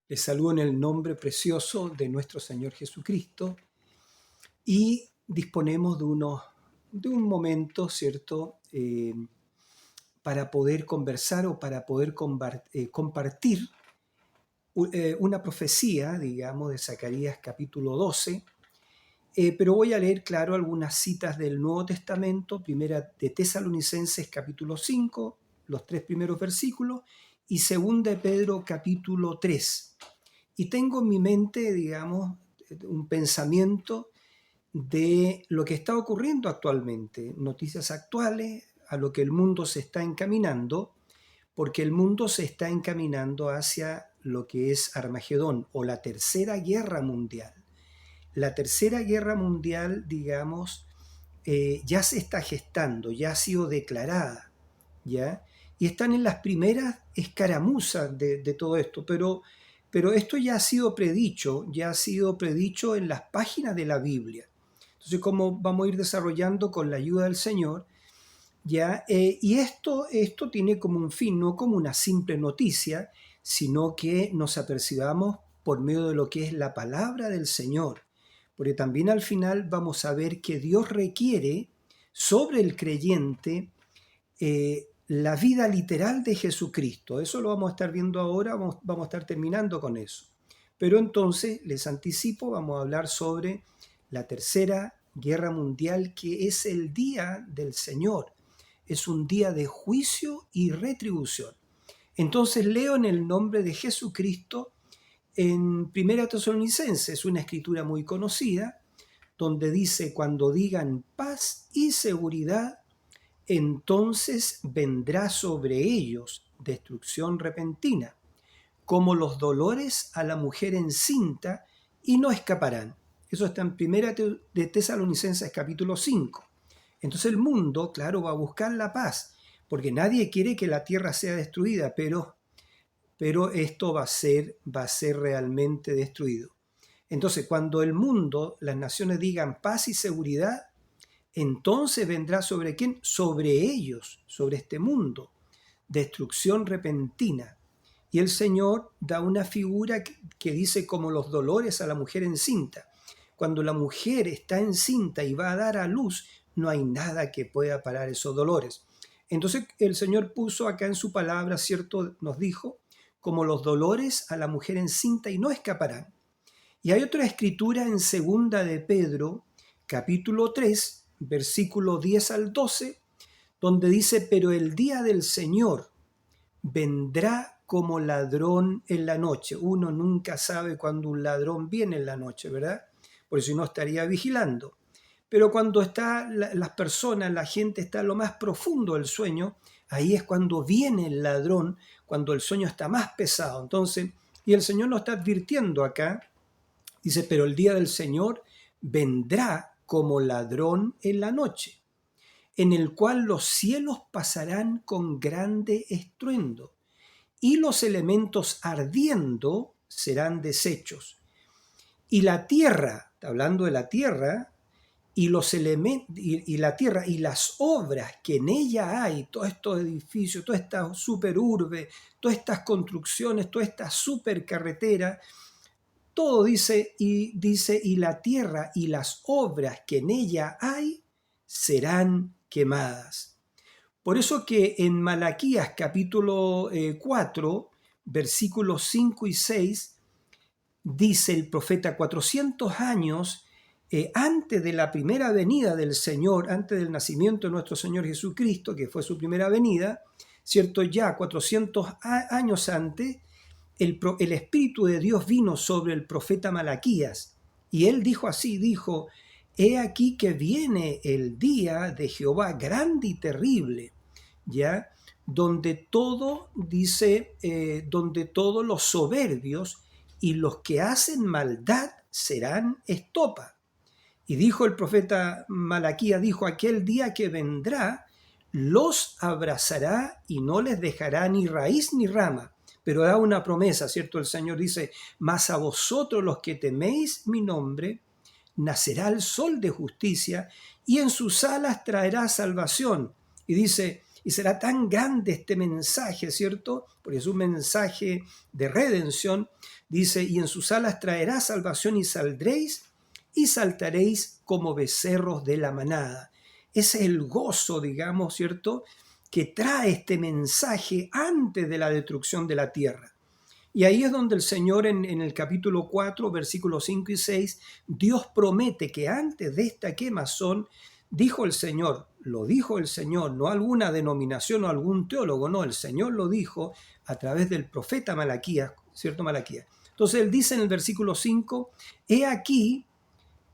Les saludo en el nombre precioso de nuestro Señor Jesucristo y disponemos de un momento, ¿cierto?, para poder conversar o para poder compartir una profecía, digamos, de Zacarías capítulo 12, pero voy a leer, claro, algunas citas del Nuevo Testamento, primera de Tesalonicenses capítulo 5, los 3 primeros versículos, y segunda de Pedro capítulo 3. Y tengo en mi mente, digamos, un pensamiento de lo que está ocurriendo actualmente, noticias actuales, a lo que el mundo se está encaminando, porque el mundo se está encaminando hacia lo que es Armagedón o la Tercera Guerra Mundial. La Tercera Guerra Mundial, digamos, ya se está gestando, ya ha sido declarada, ¿ya? Y están en las primeras escaramuzas de todo esto, pero esto ya ha sido predicho en las páginas de la Biblia. Entonces, como vamos a ir desarrollando con la ayuda del Señor, ¿ya? Y esto tiene como un fin, no como una simple noticia, sino que nos apercibamos por medio de lo que es la palabra del Señor. Porque también al final vamos a ver que Dios requiere sobre el creyente la vida literal de Jesucristo. Eso lo vamos a estar viendo ahora, vamos a estar terminando con eso. Pero entonces, les anticipo, vamos a hablar sobre la Tercera Guerra Mundial, que es el día del Señor. Es un día de juicio y retribución. Entonces leo en el nombre de Jesucristo en Primera Tesalonicenses, una escritura muy conocida, donde dice: cuando digan paz y seguridad, entonces vendrá sobre ellos destrucción repentina, como los dolores a la mujer encinta, y no escaparán. Eso está en Primera de Tesalonicenses capítulo 5. Entonces el mundo, claro, va a buscar la paz, porque nadie quiere que la tierra sea destruida, pero esto va a ser realmente destruido. Entonces, cuando el mundo, las naciones digan paz y seguridad, entonces vendrá ¿sobre quién? Sobre ellos, sobre este mundo, destrucción repentina. Y el Señor da una figura que dice como los dolores a la mujer encinta. Cuando la mujer está encinta y va a dar a luz, no hay nada que pueda parar esos dolores. Entonces el Señor puso acá en su palabra, ¿cierto? Nos dijo, como los dolores a la mujer encinta y no escaparán. Y hay otra escritura en segunda de Pedro, capítulo 3, versículo 10 al 12, donde dice: pero el día del Señor vendrá como ladrón en la noche. Uno nunca sabe cuándo un ladrón viene en la noche, ¿verdad? Por eso no estaría vigilando. Pero cuando está las personas, la gente está en lo más profundo del sueño, ahí es cuando viene el ladrón, cuando el sueño está más pesado. Entonces, y el Señor nos está advirtiendo acá, dice: pero el día del Señor vendrá como ladrón en la noche, en el cual los cielos pasarán con grande estruendo, y los elementos ardiendo serán deshechos. Y la tierra, está hablando de la tierra, y los elementos, y la tierra y las obras que en ella hay, todos estos edificios, toda esta superurbe, todas estas construcciones, toda esta supercarretera, todo dice, y la tierra y las obras que en ella hay serán quemadas. Por eso que en Malaquías capítulo 4, versículos 5 y 6, dice el profeta: 400 años antes de la primera venida del Señor, antes del nacimiento de nuestro Señor Jesucristo, que fue su primera venida, ¿cierto? Ya 400 años antes, el Espíritu de Dios vino sobre el profeta Malaquías, y él dijo así, dijo: he aquí que viene el día de Jehová grande y terrible, ¿ya? Donde todo, dice, donde todos los soberbios y los que hacen maldad serán estopa. Y dijo el profeta Malaquías, dijo: aquel día que vendrá, los abrazará y no les dejará ni raíz ni rama. Pero da una promesa, ¿cierto? El Señor dice: mas a vosotros los que teméis mi nombre, nacerá el sol de justicia, y en sus alas traerá salvación. Y dice, y será tan grande este mensaje, ¿cierto? Porque es un mensaje de redención, Dice, y en sus alas traerá salvación y saldréis y saltaréis como becerros de la manada. Ese es el gozo, digamos, ¿cierto?, que trae este mensaje antes de la destrucción de la tierra. Y ahí es donde el Señor en el capítulo 4, versículos 5 y 6, Dios promete que antes de esta quemazón, dijo el Señor, lo dijo el Señor, no alguna denominación o algún teólogo, no, el Señor lo dijo a través del profeta Malaquías, ¿cierto? Malaquías. Entonces él dice en el versículo 5, he aquí,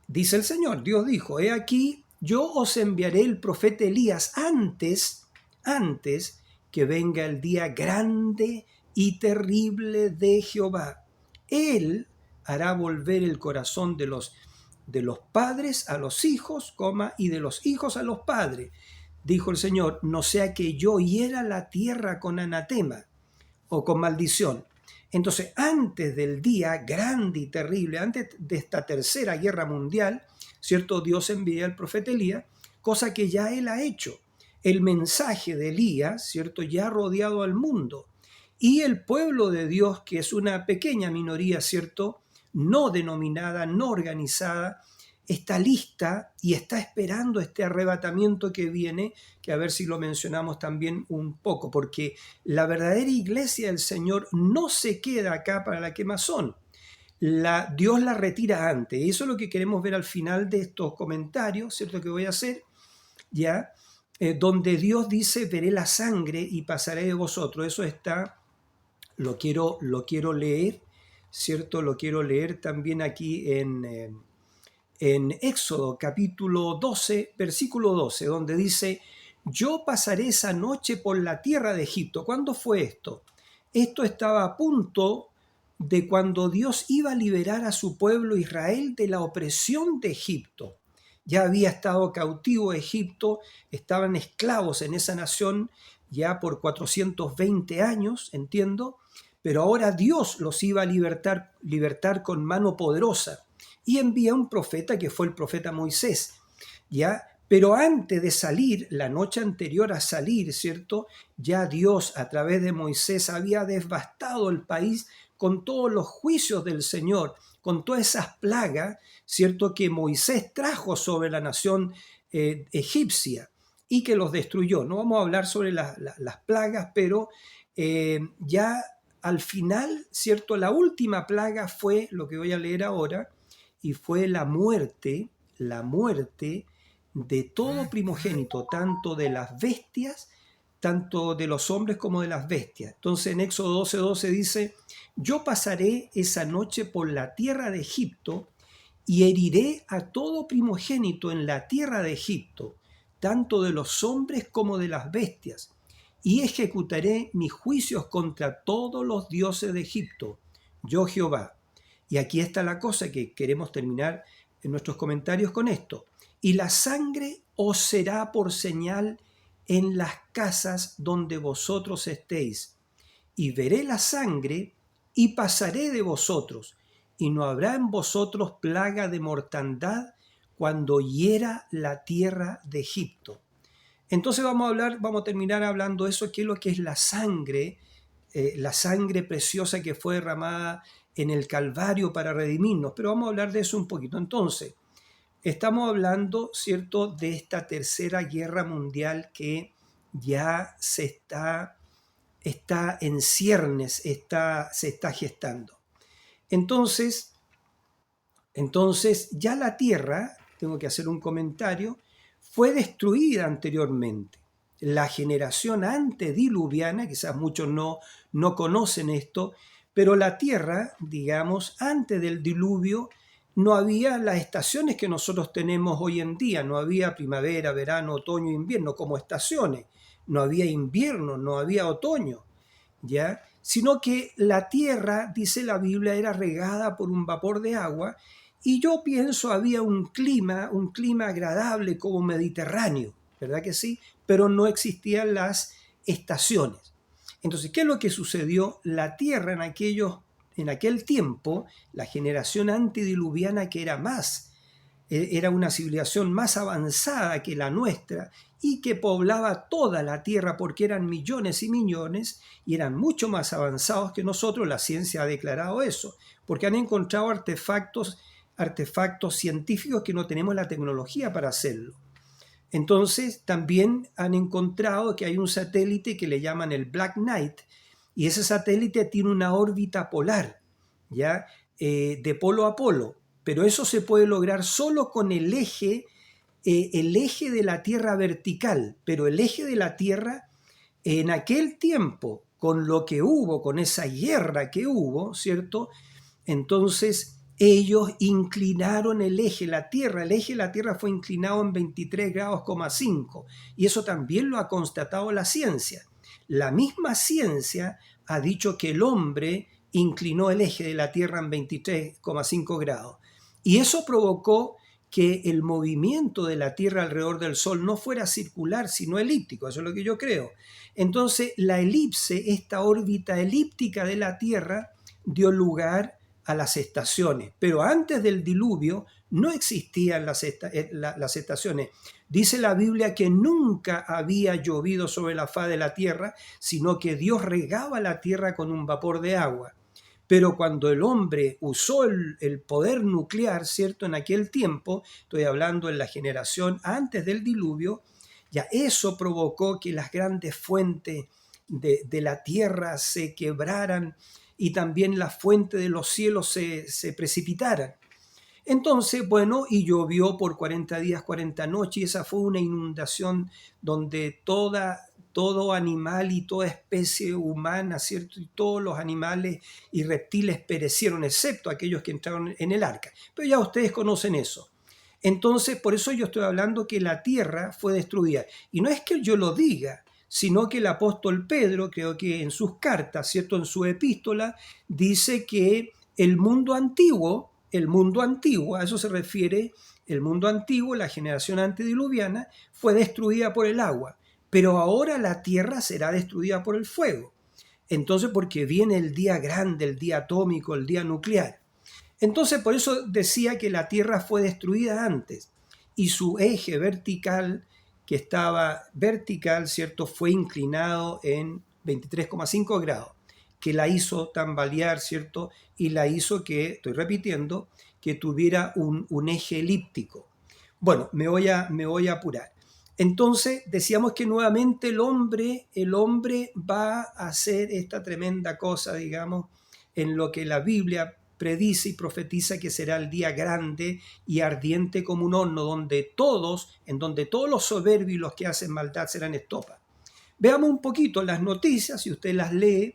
dice el Señor, Dios dijo, he aquí, yo os enviaré el profeta Elías antes que venga el día grande y terrible de Jehová. Él hará volver el corazón de los padres a los hijos, y de los hijos a los padres. Dijo el Señor, no sea que yo hiera la tierra con anatema o con maldición. Entonces, antes del día grande y terrible, antes de esta tercera guerra mundial, ¿cierto? Dios envía al profeta Elías, cosa que ya él ha hecho. El mensaje de Elías, ¿cierto?, ya ha rodeado al mundo. Y el pueblo de Dios, que es una pequeña minoría, ¿cierto?, no denominada, no organizada, está lista y está esperando este arrebatamiento que viene, que a ver si lo mencionamos también un poco, porque la verdadera iglesia del Señor no se queda acá para la quemazón. Dios la retira antes. Y eso es lo que queremos ver al final de estos comentarios, ¿cierto?, que voy a hacer, ¿ya? Donde Dios dice, veré la sangre y pasaré de vosotros. Eso está, lo quiero leer, ¿cierto? Lo quiero leer también aquí en Éxodo capítulo 12, versículo 12, donde dice, yo pasaré esa noche por la tierra de Egipto. ¿Cuándo fue esto? Esto estaba a punto de cuando Dios iba a liberar a su pueblo Israel de la opresión de Egipto. Ya había estado cautivo Egipto, estaban esclavos en esa nación ya por 420 años, entiendo, pero ahora Dios los iba a libertar con mano poderosa y envía un profeta que fue el profeta Moisés, ¿ya? Pero antes de salir, la noche anterior a salir, ¿cierto?, ya Dios a través de Moisés había devastado el país con todos los juicios del Señor, con todas esas plagas, ¿cierto?, que Moisés trajo sobre la nación egipcia y que los destruyó. No vamos a hablar sobre las plagas, pero ya al final, ¿cierto?, la última plaga fue lo que voy a leer ahora, y fue la muerte de todo primogénito, tanto de las bestias, tanto de los hombres como de las bestias. Entonces en Éxodo 12:12 dice, yo pasaré esa noche por la tierra de Egipto y heriré a todo primogénito en la tierra de Egipto, tanto de los hombres como de las bestias, y ejecutaré mis juicios contra todos los dioses de Egipto, yo Jehová. Y aquí está la cosa que queremos terminar en nuestros comentarios con esto. Y la sangre os será por señal en las casas donde vosotros estéis. Y veré la sangre y pasaré de vosotros, y no habrá en vosotros plaga de mortandad cuando hiera la tierra de Egipto. Entonces vamos a terminar hablando de eso, que es lo que es la sangre preciosa que fue derramada en el Calvario para redimirnos, pero vamos a hablar de eso un poquito. Entonces, estamos hablando, ¿cierto?, de esta tercera guerra mundial que ya está en ciernes, se está gestando. Entonces, ya la tierra, tengo que hacer un comentario, fue destruida anteriormente. La generación antediluviana, quizás muchos no conocen esto, pero la tierra, digamos, antes del diluvio, no había las estaciones que nosotros tenemos hoy en día. No había primavera, verano, otoño, invierno como estaciones. No había invierno, no había otoño, ¿ya? Sino que la tierra, dice la Biblia, era regada por un vapor de agua, y yo pienso había un clima agradable como mediterráneo, ¿verdad que sí? Pero no existían las estaciones. Entonces, ¿qué es lo que sucedió? La tierra en aquel tiempo, la generación antediluviana, que era más era una civilización más avanzada que la nuestra y que poblaba toda la tierra porque eran millones y millones y eran mucho más avanzados que nosotros. La ciencia ha declarado eso, porque han encontrado artefactos científicos que no tenemos la tecnología para hacerlo. Entonces también han encontrado que hay un satélite que le llaman el Black Knight, y ese satélite tiene una órbita polar, ¿ya? De polo a polo, pero eso se puede lograr solo con el eje de la Tierra vertical, pero el eje de la Tierra en aquel tiempo, con lo que hubo, con esa guerra que hubo, ¿cierto? Entonces ellos inclinaron el eje de la Tierra fue inclinado en 23 grados, y eso también lo ha constatado la ciencia. La misma ciencia ha dicho que el hombre inclinó el eje de la Tierra en 23,5 grados. Y eso provocó que el movimiento de la Tierra alrededor del Sol no fuera circular, sino elíptico. Eso es lo que yo creo. Entonces, la elipse, esta órbita elíptica de la Tierra, dio lugar a las estaciones. Pero antes del diluvio no existían las estaciones. Dice la Biblia que nunca había llovido sobre la faz de la tierra, sino que Dios regaba la tierra con un vapor de agua. Pero cuando el hombre usó el poder nuclear, ¿cierto? En aquel tiempo, estoy hablando en la generación antes del diluvio, ya eso provocó que las grandes fuentes de la tierra se quebraran y también las fuentes de los cielos se precipitaran. Entonces, bueno, y llovió por 40 días, 40 noches, y esa fue una inundación donde todo animal y toda especie humana, ¿cierto? Y todos los animales y reptiles perecieron, excepto aquellos que entraron en el arca. Pero ya ustedes conocen eso. Entonces, por eso yo estoy hablando que la tierra fue destruida. Y no es que yo lo diga, sino que el apóstol Pedro, creo que en sus cartas, ¿cierto? En su epístola, dice que el mundo antiguo, a eso se refiere, el mundo antiguo, la generación antediluviana, fue destruida por el agua, pero ahora la tierra será destruida por el fuego. Entonces, porque viene el día grande, el día atómico, el día nuclear. Entonces, por eso decía que la tierra fue destruida antes y su eje vertical, que estaba vertical, ¿cierto?, fue inclinado en 23,5 grados, que la hizo tambalear, ¿cierto?, y la hizo que, estoy repitiendo, que tuviera un eje elíptico. Bueno, me voy a apurar. Entonces, decíamos que nuevamente el hombre va a hacer esta tremenda cosa, digamos, en lo que la Biblia predice y profetiza que será el día grande y ardiente como un horno, en donde todos los soberbios y los que hacen maldad serán estopa. Veamos un poquito las noticias, si usted las lee.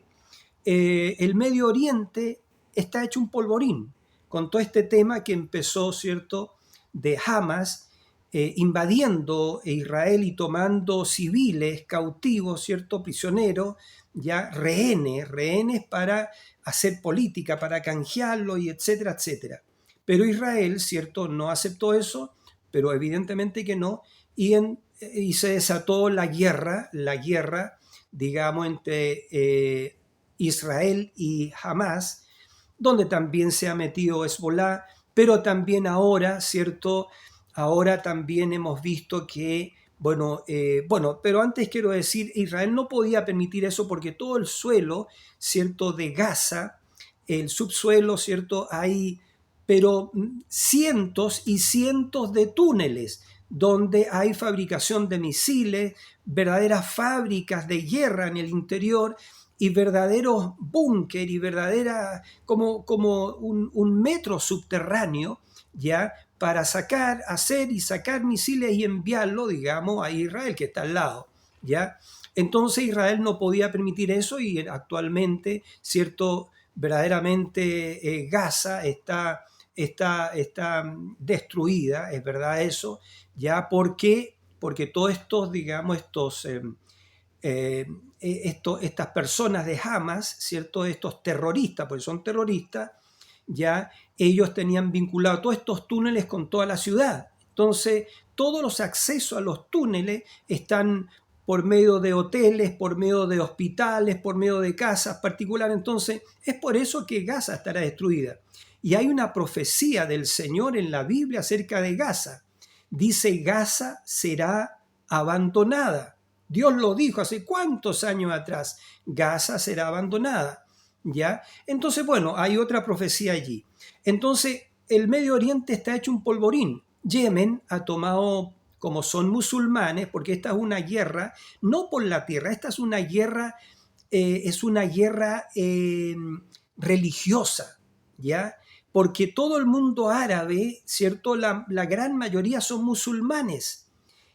El Medio Oriente está hecho un polvorín con todo este tema que empezó, ¿cierto?, de Hamas invadiendo Israel y tomando civiles cautivos, ¿cierto?, prisioneros, ya rehenes para hacer política, para canjearlo y etcétera, etcétera. Pero Israel, ¿cierto?, no aceptó eso, pero evidentemente que no, y se desató la guerra, digamos, entre Israel y Hamas, donde también se ha metido Hezbollah, pero también ahora, ¿cierto?, ahora también hemos visto que, pero antes quiero decir, Israel no podía permitir eso porque todo el suelo, ¿cierto?, de Gaza, el subsuelo, ¿cierto?, hay, pero cientos y cientos de túneles donde hay fabricación de misiles, verdaderas fábricas de guerra en el interior y verdaderos búnker y como un metro subterráneo, ¿ya?, para hacer y sacar misiles y enviarlo, digamos, a Israel, que está al lado, ¿ya? Entonces Israel no podía permitir eso y actualmente, ¿cierto?, verdaderamente Gaza está destruida, es verdad eso, ¿ya? ¿Por qué? Porque todos estos, digamos, estas personas de Hamas, ¿cierto?, estos terroristas, porque son terroristas, ya ellos tenían vinculado todos estos túneles con toda la ciudad. Entonces, todos los accesos a los túneles están por medio de hoteles, por medio de hospitales, por medio de casas particulares. Entonces, es por eso que Gaza estará destruida. Y hay una profecía del Señor en la Biblia acerca de Gaza. Dice, Gaza será abandonada. Dios lo dijo hace cuántos años atrás. Gaza será abandonada. ¿Ya? Entonces, bueno, hay otra profecía allí. Entonces, el Medio Oriente está hecho un polvorín. Yemen ha tomado, como son musulmanes, porque esta es una guerra, no por la tierra, esta es una guerra religiosa, ¿ya? Porque todo el mundo árabe, ¿cierto? La gran mayoría son musulmanes.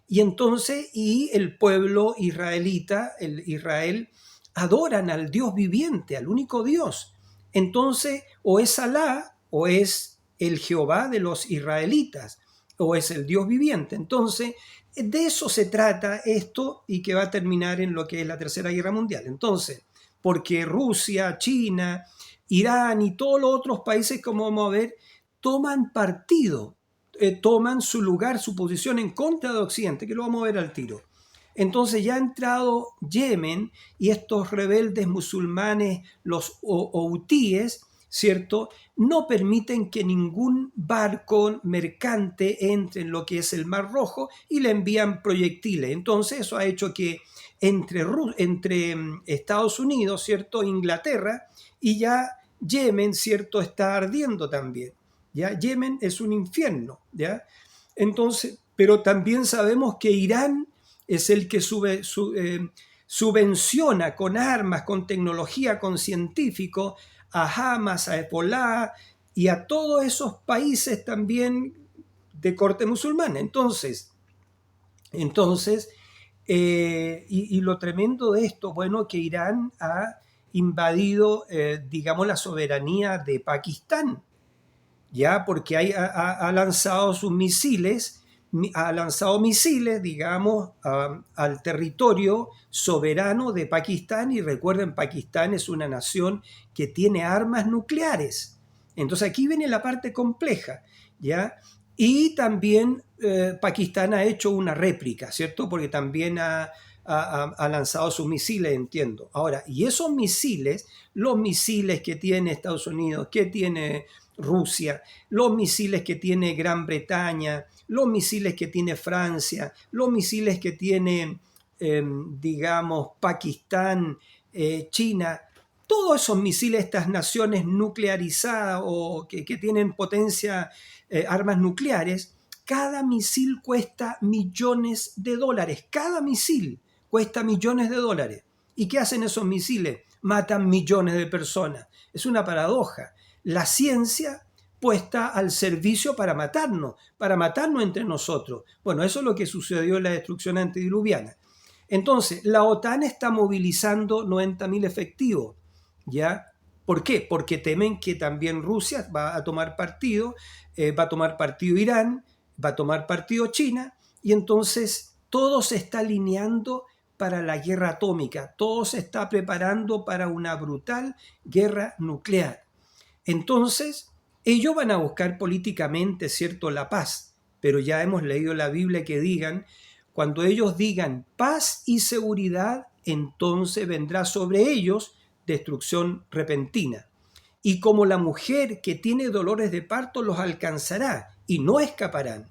Y entonces, y el pueblo israelita, el Israel, adoran al Dios viviente, al único Dios. Entonces, o es Alá, o es el Jehová de los israelitas, o es el Dios viviente. Entonces, de eso se trata esto y que va a terminar en lo que es la Tercera Guerra Mundial. Entonces, porque Rusia, China, Irán y todos los otros países, como vamos a ver, toman partido, toman su lugar, su posición en contra de Occidente, que lo vamos a ver al tiro. Entonces ya ha entrado Yemen y estos rebeldes musulmanes, los houthíes, ¿cierto? No permiten que ningún barco mercante entre en lo que es el Mar Rojo y le envían proyectiles. Entonces eso ha hecho que entre Estados Unidos, ¿cierto? Inglaterra, y ya Yemen, ¿cierto? Está ardiendo también. ¿Ya? Yemen es un infierno, ¿ya? Entonces, pero también sabemos que Irán es el que subvenciona con armas, con tecnología, con científicos a Hamas, a Hezbollah y a todos esos países también de corte musulmán. Entonces y lo tremendo de esto, bueno, que Irán ha invadido, digamos, la soberanía de Pakistán, ya porque ha lanzado sus misiles, digamos, al territorio soberano de Pakistán. Y recuerden, Pakistán es una nación que tiene armas nucleares. Entonces aquí viene la parte compleja, ¿ya? Y también Pakistán ha hecho una réplica, ¿cierto? Porque también ha lanzado sus misiles, entiendo. Ahora, y esos misiles, los misiles que tiene Estados Unidos, que tiene Rusia, los misiles que tiene Gran Bretaña, los misiles que tiene Francia, los misiles que tiene, digamos, Pakistán, China, todos esos misiles, estas naciones nuclearizadas o que tienen potencia, armas nucleares, cada misil cuesta millones de dólares. Cada misil cuesta millones de dólares. ¿Y qué hacen esos misiles? Matan millones de personas. Es una paradoja. La ciencia puesta al servicio para matarnos entre nosotros. Bueno, eso es lo que sucedió en la destrucción antediluviana. Entonces, la OTAN está movilizando 90.000 efectivos, ¿ya? ¿Por qué? Porque temen que también Rusia va a tomar partido Irán, va a tomar partido China, y entonces todo se está alineando para la guerra atómica, todo se está preparando para una brutal guerra nuclear. Entonces, ellos van a buscar políticamente, ¿cierto?, la paz, pero ya hemos leído la Biblia que cuando ellos digan paz y seguridad, entonces vendrá sobre ellos destrucción repentina. Y como la mujer que tiene dolores de parto los alcanzará y no escaparán,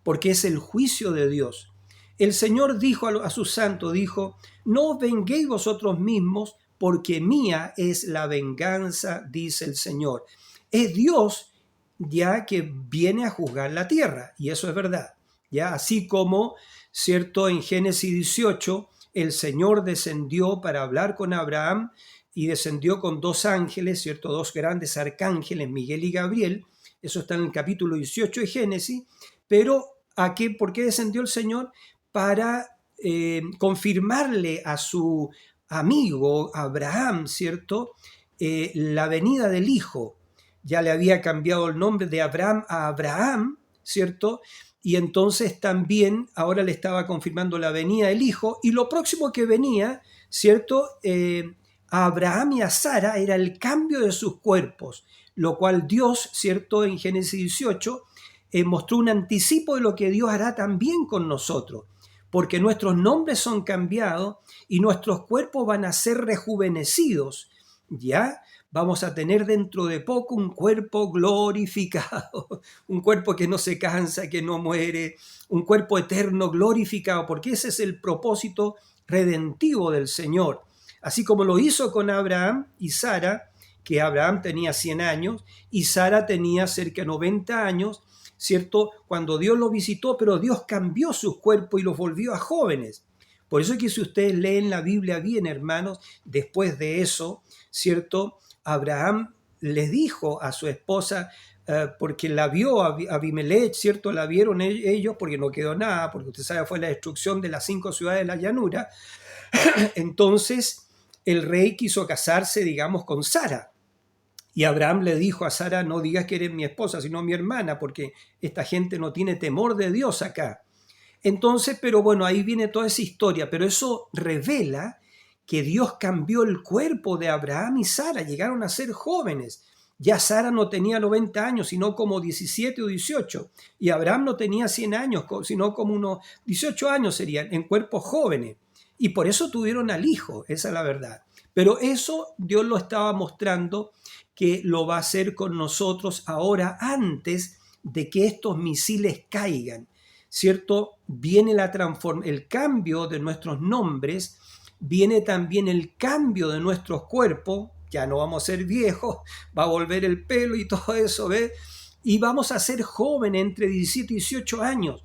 porque es el juicio de Dios. El Señor dijo a sus santos, dijo, no os venguéis vosotros mismos, porque mía es la venganza, dice el Señor. Es Dios ya que viene a juzgar la tierra, y eso es verdad. Ya, así como, ¿cierto?, en Génesis 18, el Señor descendió para hablar con Abraham y descendió con dos ángeles, ¿cierto?, dos grandes arcángeles, Miguel y Gabriel. Eso está en el capítulo 18 de Génesis. Pero, ¿por qué descendió el Señor? Para confirmarle a su amigo Abraham, ¿cierto?, la venida del Hijo. Ya le había cambiado el nombre de Abraham a Abraham, ¿cierto? Y entonces también ahora le estaba confirmando la venida del Hijo. Y lo próximo que venía, ¿cierto?, a Abraham y a Sara era el cambio de sus cuerpos, lo cual Dios, ¿cierto?, en Génesis 18 mostró un anticipo de lo que Dios hará también con nosotros. porque nuestros nombres son cambiados y nuestros cuerpos van a ser rejuvenecidos. ¿Ya? Vamos a tener dentro de poco un cuerpo glorificado, un cuerpo que no se cansa, que no muere, un cuerpo eterno glorificado, porque ese es el propósito redentivo del Señor. Así como lo hizo con Abraham y Sara, que Abraham tenía 100 años y Sara tenía cerca de 90 años, ¿cierto? Cuando Dios los visitó, pero Dios cambió sus cuerpos y los volvió a jóvenes. Por eso es que si ustedes leen la Biblia bien, hermanos, después de eso, ¿cierto? Abraham le dijo a su esposa, porque la vio Abimelech, ¿cierto? La vieron ellos porque no quedó nada, porque usted sabe fue la destrucción de las 5 ciudades de la llanura. Entonces el rey quiso casarse, digamos, con Sara. Y Abraham le dijo a Sara, no digas que eres mi esposa, sino mi hermana, porque esta gente no tiene temor de Dios acá. Entonces, pero bueno, ahí viene toda esa historia, pero eso revela que Dios cambió el cuerpo de Abraham y Sara, llegaron a ser jóvenes. Ya Sara no tenía 90 años, sino como 17 o 18, y Abraham no tenía 100 años, sino como unos 18 años serían, en cuerpos jóvenes. Y por eso tuvieron al hijo, esa es la verdad. Pero eso Dios lo estaba mostrando que lo va a hacer con nosotros ahora antes de que estos misiles caigan, ¿cierto? Viene el cambio de nuestros nombres, viene también el cambio de nuestros cuerpos, ya no vamos a ser viejos, va a volver el pelo y todo eso, ¿ves? Y vamos a ser jóvenes entre 17 y 18 años.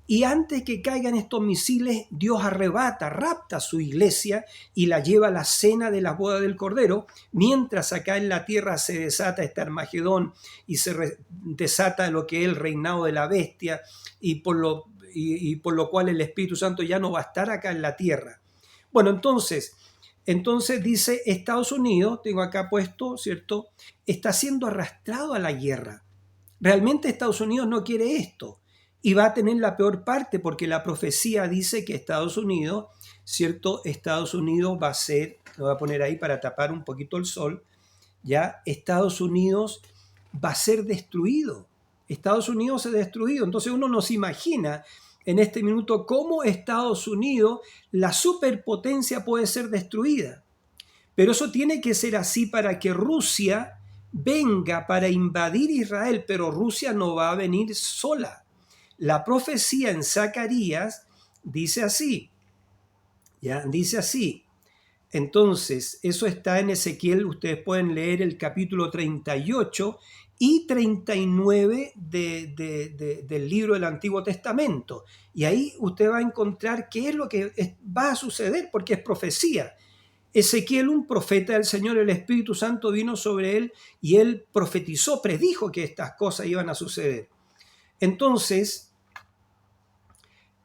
Y antes que caigan estos misiles, Dios rapta su iglesia y la lleva a la cena de la boda del Cordero, mientras acá en la tierra se desata este Armagedón y se desata lo que es el reinado de la bestia y por lo cual el Espíritu Santo ya no va a estar acá en la tierra. Bueno, entonces dice Estados Unidos, tengo acá puesto, ¿cierto? Está siendo arrastrado a la guerra. Realmente Estados Unidos no quiere esto. Y va a tener la peor parte porque la profecía dice que Estados Unidos, ¿cierto? Estados Unidos va a ser, lo voy a poner ahí para tapar un poquito el sol, ya Estados Unidos va a ser destruido. Estados Unidos se ha destruido. Entonces uno no se imagina en este minuto cómo Estados Unidos, la superpotencia, puede ser destruida. Pero eso tiene que ser así para que Rusia venga para invadir Israel, pero Rusia no va a venir sola. La profecía en Zacarías dice así, ¿ya? Dice así. Entonces, eso está en Ezequiel, ustedes pueden leer el capítulo 38 y 39 del libro del Antiguo Testamento. Y ahí usted va a encontrar qué es lo que va a suceder, porque es profecía. Ezequiel, un profeta del Señor, el Espíritu Santo vino sobre él y él profetizó, predijo que estas cosas iban a suceder. Entonces,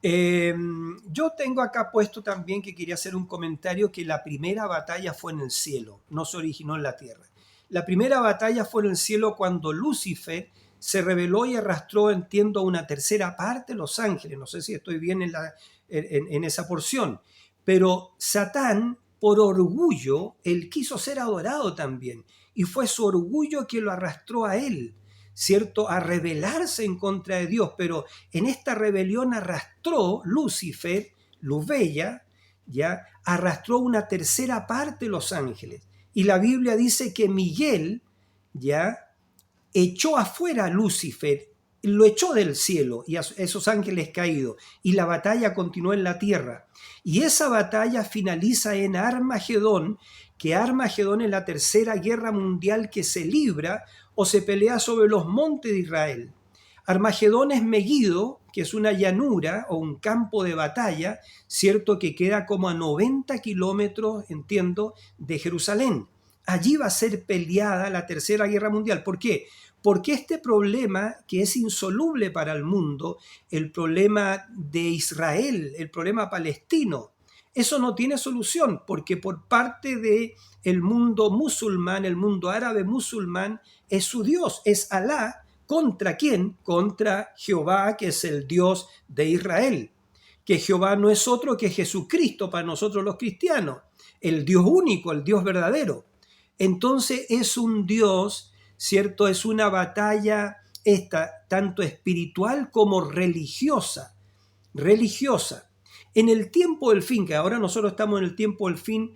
yo tengo acá puesto también que quería hacer un comentario que la primera batalla fue en el cielo, no se originó en la tierra. La primera batalla fue en el cielo cuando Lucifer se rebeló y arrastró, entiendo, a una tercera parte de los ángeles. No sé si estoy bien en esa porción. Pero Satán, por orgullo, él quiso ser adorado también. Y fue su orgullo que lo arrastró a él, ¿cierto? A rebelarse en contra de Dios, pero en esta rebelión arrastró Lucifer, luz bella, ya arrastró una tercera parte de los ángeles. Y la Biblia dice que Miguel, ya, echó afuera a Lucifer, lo echó del cielo y a esos ángeles caídos, y la batalla continuó en la tierra. Y esa batalla finaliza en Armagedón, que Armagedón es la tercera guerra mundial que se libra o se pelea sobre los montes de Israel. Armagedón es Megiddo, que es una llanura o un campo de batalla, cierto, que queda como a 90 kilómetros, entiendo, de Jerusalén. Allí va a ser peleada la tercera guerra mundial. ¿Por qué? Porque este problema que es insoluble para el mundo, el problema de Israel, el problema palestino, eso no tiene solución, porque por parte del mundo musulmán, el mundo árabe musulmán, es su Dios, es Alá. ¿Contra quién? Contra Jehová, que es el Dios de Israel. Que Jehová no es otro que Jesucristo para nosotros los cristianos, el Dios único, el Dios verdadero. Entonces es un Dios, ¿cierto? Es una batalla esta, tanto espiritual como religiosa. Religiosa. En el tiempo del fin, que ahora nosotros estamos en el tiempo del fin,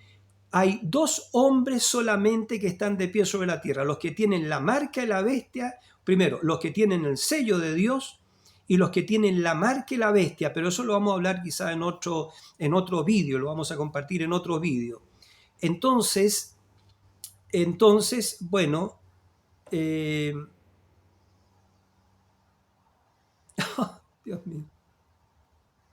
hay dos hombres solamente que están de pie sobre la tierra, los que tienen la marca de la bestia, primero, los que tienen el sello de Dios y los que tienen la marca de la bestia, pero eso lo vamos a hablar quizá en otro vídeo, lo vamos a compartir en otro vídeo. Entonces, bueno, eh, Dios mío.